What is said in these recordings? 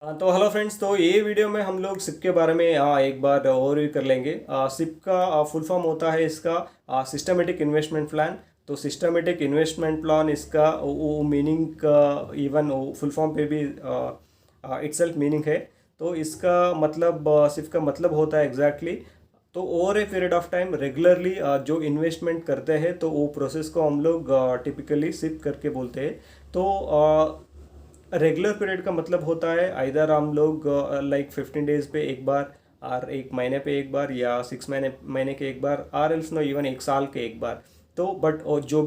तो hello friends. तो ये वीडियो में हम लोग सिप के बारे में एक बार ओवरव्यू कर लेंगे। सिप का फुल फॉर्म होता है इसका सिस्टमेटिक इन्वेस्टमेंट प्लान। तो सिस्टमेटिक इन्वेस्टमेंट प्लान इसका वो मीनिंग इवन फुल फॉर्म पे भी इटसेल्फ मीनिंग है। तो इसका मतलब सिप का मतलब होता है एग्जैक्टली तो over a period of time regularly जो इन्वेस्टमेंट करते हैं तो वो प्रोसेस को हम लोग टिपिकली सिप करके बोलते हैं। तो रेगुलर पीरियड का मतलब होता है आइदर हम लोग लाइक 15 डेज पे एक बार और एक महीने पे एक बार या 6 महीने महीने के एक बार और एल्स नो इवन एक साल के एक बार। तो बट जो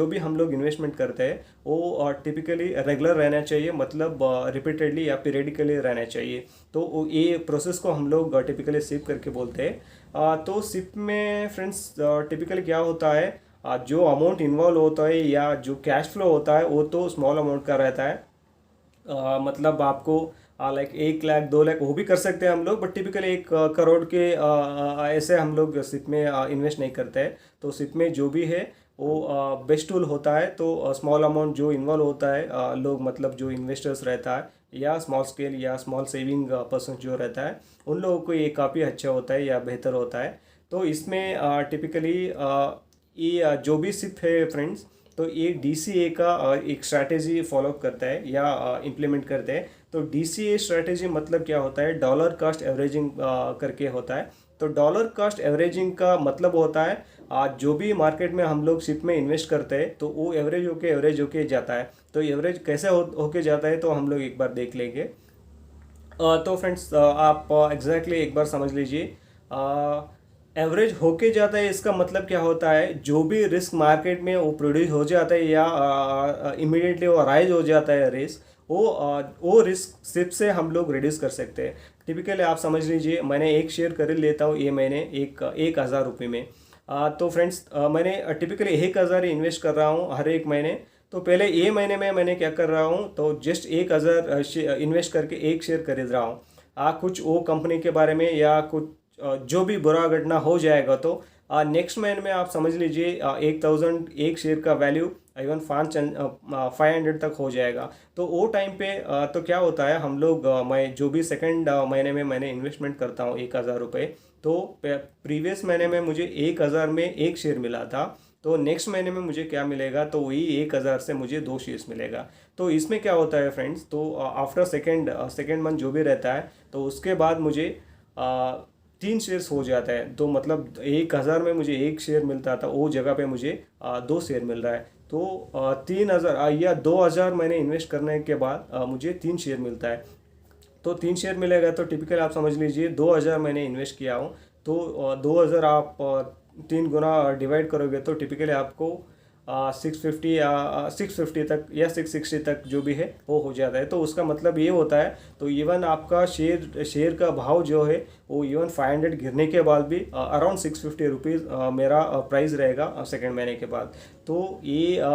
भी हम लोग इन्वेस्टमेंट करते हैं वो टिपिकली रेगुलर रहना चाहिए, मतलब रिपीटेडली या पीरियडिकली रहना चाहिए। तो ये प्रोसेस को हम लोग टिपिकली सिप करके बोलते हैं। तो सिप में फ्रेंड्स टिपिकली क्या होता है, जो अमाउंट इन्वॉल्व होता है या जो कैश फ्लो होता है वो तो स्मॉल अमाउंट का रहता है। मतलब आपको लाइक 1 लाख 2 लाख वो भी कर सकते हैं हम लोग, बट टिपिकली 1 करोड़ के ऐसे हम लोग सिप में इन्वेस्ट नहीं करते हैं। तो सिप में जो भी है वो बेस्ट टूल होता है। तो स्मॉल अमाउंट जो इन्वॉल्व होता है लोग मतलब जो इन्वेस्टर्स रहता है या स्मॉल स्केल या स्मॉल सेविंग पर्सन जो रहता है उन लोगों को ये काफ़ी अच्छा होता है या बेहतर होता है। तो इसमें टिपिकली ये जो भी सिप है फ्रेंड्स, तो ये डीसीए का एक स्ट्रैटेजी फॉलो करता है या इम्प्लीमेंट करते हैं। तो डीसीए स्ट्रैटेजी मतलब क्या होता है, डॉलर कास्ट एवरेजिंग करके होता है। तो डॉलर कास्ट एवरेजिंग का मतलब होता है जो भी मार्केट में हम लोग सिप में इन्वेस्ट करते हैं तो वो एवरेज होके जाता है। तो एवरेज कैसे होके जाता है तो हम लोग एक बार देख लेंगे। तो फ्रेंड्स आप एग्जैक्टली एक बार समझ लीजिए। एवरेज होके जाता है इसका मतलब क्या होता है, जो भी रिस्क मार्केट में वो प्रोड्यूस हो जाता है या इमीडिएटली वो राइज हो जाता है रिस्क, वो रिस्क सिप से हम लोग रिड्यूस कर सकते हैं। टिपिकली आप समझ लीजिए मैंने एक शेयर खरीद लेता हूँ ये महीने 1,000 रुपये में। तो फ्रेंड्स मैंने टिपिकली 1,000 ही इन्वेस्ट कर रहा हूँ हर एक महीने। तो पहले ये महीने में मैंने क्या कर रहा हूँ, तो जस्ट 1,000 इन्वेस्ट करके एक शेयर खरीद रहा हूँ। कुछ वो कंपनी के बारे में या कुछ जो भी बुरा घटना हो जाएगा तो नेक्स्ट महीने में आप समझ लीजिए 1,000 एक शेयर का वैल्यू इवन 500 तक हो जाएगा। तो वो टाइम पे तो क्या होता है हम लोग मैं जो भी सेकंड महीने में मैंने इन्वेस्टमेंट करता हूँ 1,000 रुपये। तो प्रीवियस महीने में मुझे 1,000 में एक शेयर मिला था। तो नेक्स्ट महीने में मुझे क्या मिलेगा, तो वही 1,000 से मुझे 2 शेयर्स मिलेगा। तो इसमें क्या होता है फ्रेंड्स, तो आफ्टर सेकेंड मंथ जो भी रहता है तो उसके बाद मुझे 3 शेयर्स हो जाता है। तो मतलब 1,000 में मुझे एक शेयर मिलता था वो जगह पे मुझे 2 शेयर मिल रहा है। तो 3,000 या 2,000 मैंने इन्वेस्ट करने के बाद मुझे 3 शेयर मिलता है। तो 3 शेयर मिलेगा तो टिपिकल आप समझ लीजिए 2,000 मैंने इन्वेस्ट किया हूँ। तो 2,000 आप 3 गुना डिवाइड करोगे तो टिपिकली आपको 650 तक या 660 तक जो भी है वो हो जाता है। तो उसका मतलब ये होता है, तो इवन आपका शेयर का भाव जो है वो इवन 500 गिरने के बाद भी अराउंड 650 रुपीज़ मेरा प्राइस रहेगा सेकेंड महीने के बाद। तो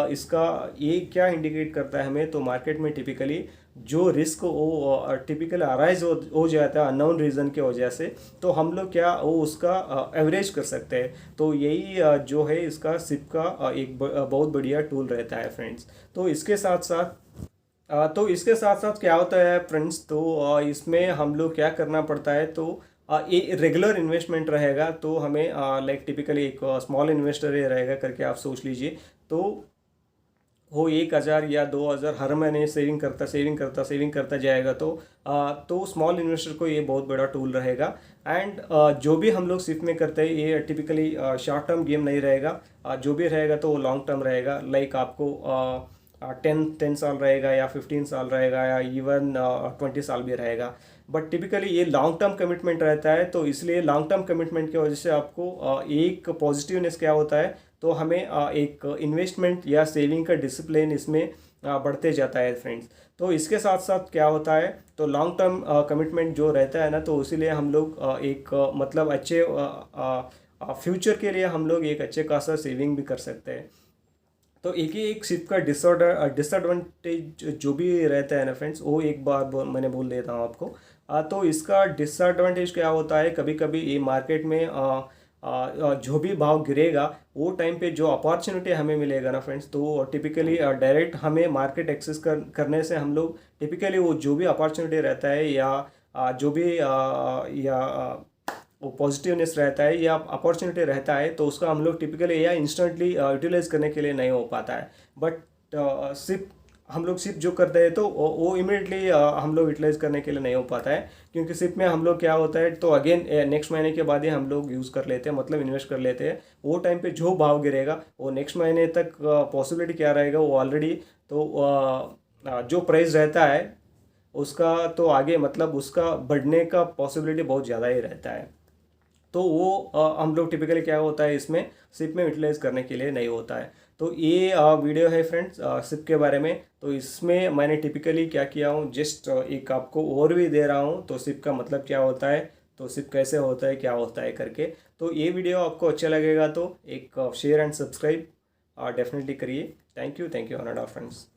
इसका ये क्या इंडिकेट करता है हमें, तो मार्केट में टिपिकली जो रिस्क वो टिपिकल अराइज हो जाता है अननोन रीज़न के वजह से, तो हम लोग क्या वो उसका एवरेज कर सकते हैं। तो यही जो है इसका सिप का एक बहुत बढ़िया टूल रहता है फ्रेंड्स। तो इसके साथ साथ क्या होता है फ्रेंड्स, तो इसमें हम लोग क्या करना पड़ता है, तो ये रेगुलर इन्वेस्टमेंट रहेगा। तो हमें लाइक टिपिकली एक स्मॉल इन्वेस्टर ये रहेगा करके आप सोच लीजिए। तो वो 1,000 या 2,000 हर महीने सेविंग करता जाएगा। तो स्मॉल इन्वेस्टर को ये बहुत बड़ा टूल रहेगा। एंड जो भी हम लोग सिप में करते हैं ये टिपिकली शॉर्ट टर्म गेम नहीं रहेगा। जो भी रहेगा तो वो लॉन्ग टर्म रहेगा। लाइक आपको 10 साल रहेगा या 15 साल रहेगा या इवन 20 साल भी रहेगा। बट टिपिकली ये लॉन्ग टर्म कमिटमेंट रहता है। तो इसलिए लॉन्ग टर्म कमिटमेंट की वजह से आपको एक पॉजिटिवनेस क्या होता है, तो हमें एक इन्वेस्टमेंट या सेविंग का डिसिप्लिन इसमें बढ़ते जाता है फ्रेंड्स। तो इसके साथ साथ क्या होता है, तो लॉन्ग टर्म कमिटमेंट जो रहता है ना, तो इसीलिए हम लोग एक मतलब अच्छे फ्यूचर के लिए हम लोग एक अच्छे खासा सेविंग भी कर सकते हैं। तो एक सिप का डिसएडवांटेज जो भी रहता है ना फ्रेंड्स, वो एक बार मैंने बोल देता हूँ आपको। तो इसका डिसएडवांटेज क्या होता है, कभी कभी ये मार्केट में जो भी भाव गिरेगा वो टाइम पे जो अपॉर्चुनिटी हमें मिलेगा ना फ्रेंड्स, तो टिपिकली डायरेक्ट हमें मार्केट एक्सेस करने से हम लोग टिपिकली वो जो भी अपॉर्चुनिटी रहता है या जो भी या वो पॉजिटिवनेस रहता है या अपॉर्चुनिटी रहता है, तो उसका हम लोग टिपिकली या इंस्टेंटली यूटिलाइज करने के लिए नहीं हो पाता है। बट सिर्फ हम लोग सिप जो करते हैं तो वो इमीडिएटली हम लोग यूटिलाइज करने के लिए नहीं हो पाता है, क्योंकि सिप में हम लोग क्या होता है तो अगेन नेक्स्ट महीने के बाद ही हम लोग यूज़ कर लेते हैं, मतलब इन्वेस्ट कर लेते हैं। वो टाइम पे जो भाव गिरेगा वो नेक्स्ट महीने तक पॉसिबिलिटी क्या रहेगा वो ऑलरेडी तो जो प्राइस रहता है उसका तो आगे मतलब उसका बढ़ने का पॉसिबिलिटी बहुत ज़्यादा ही रहता है। तो वो हम लोग टिपिकली क्या होता है इसमें सिप में यूटिलाइज करने के लिए नहीं होता है। तो ये वीडियो है फ्रेंड्स सिप के बारे में। तो इसमें मैंने टिपिकली क्या किया हूँ, जस्ट एक आपको ओवरव्यू दे रहा हूँ तो सिप का मतलब क्या होता है, तो सिप कैसे होता है, क्या होता है करके। तो ये वीडियो आपको अच्छा लगेगा तो एक शेयर एंड सब्सक्राइब डेफिनेटली करिए। Thank you on end of friends.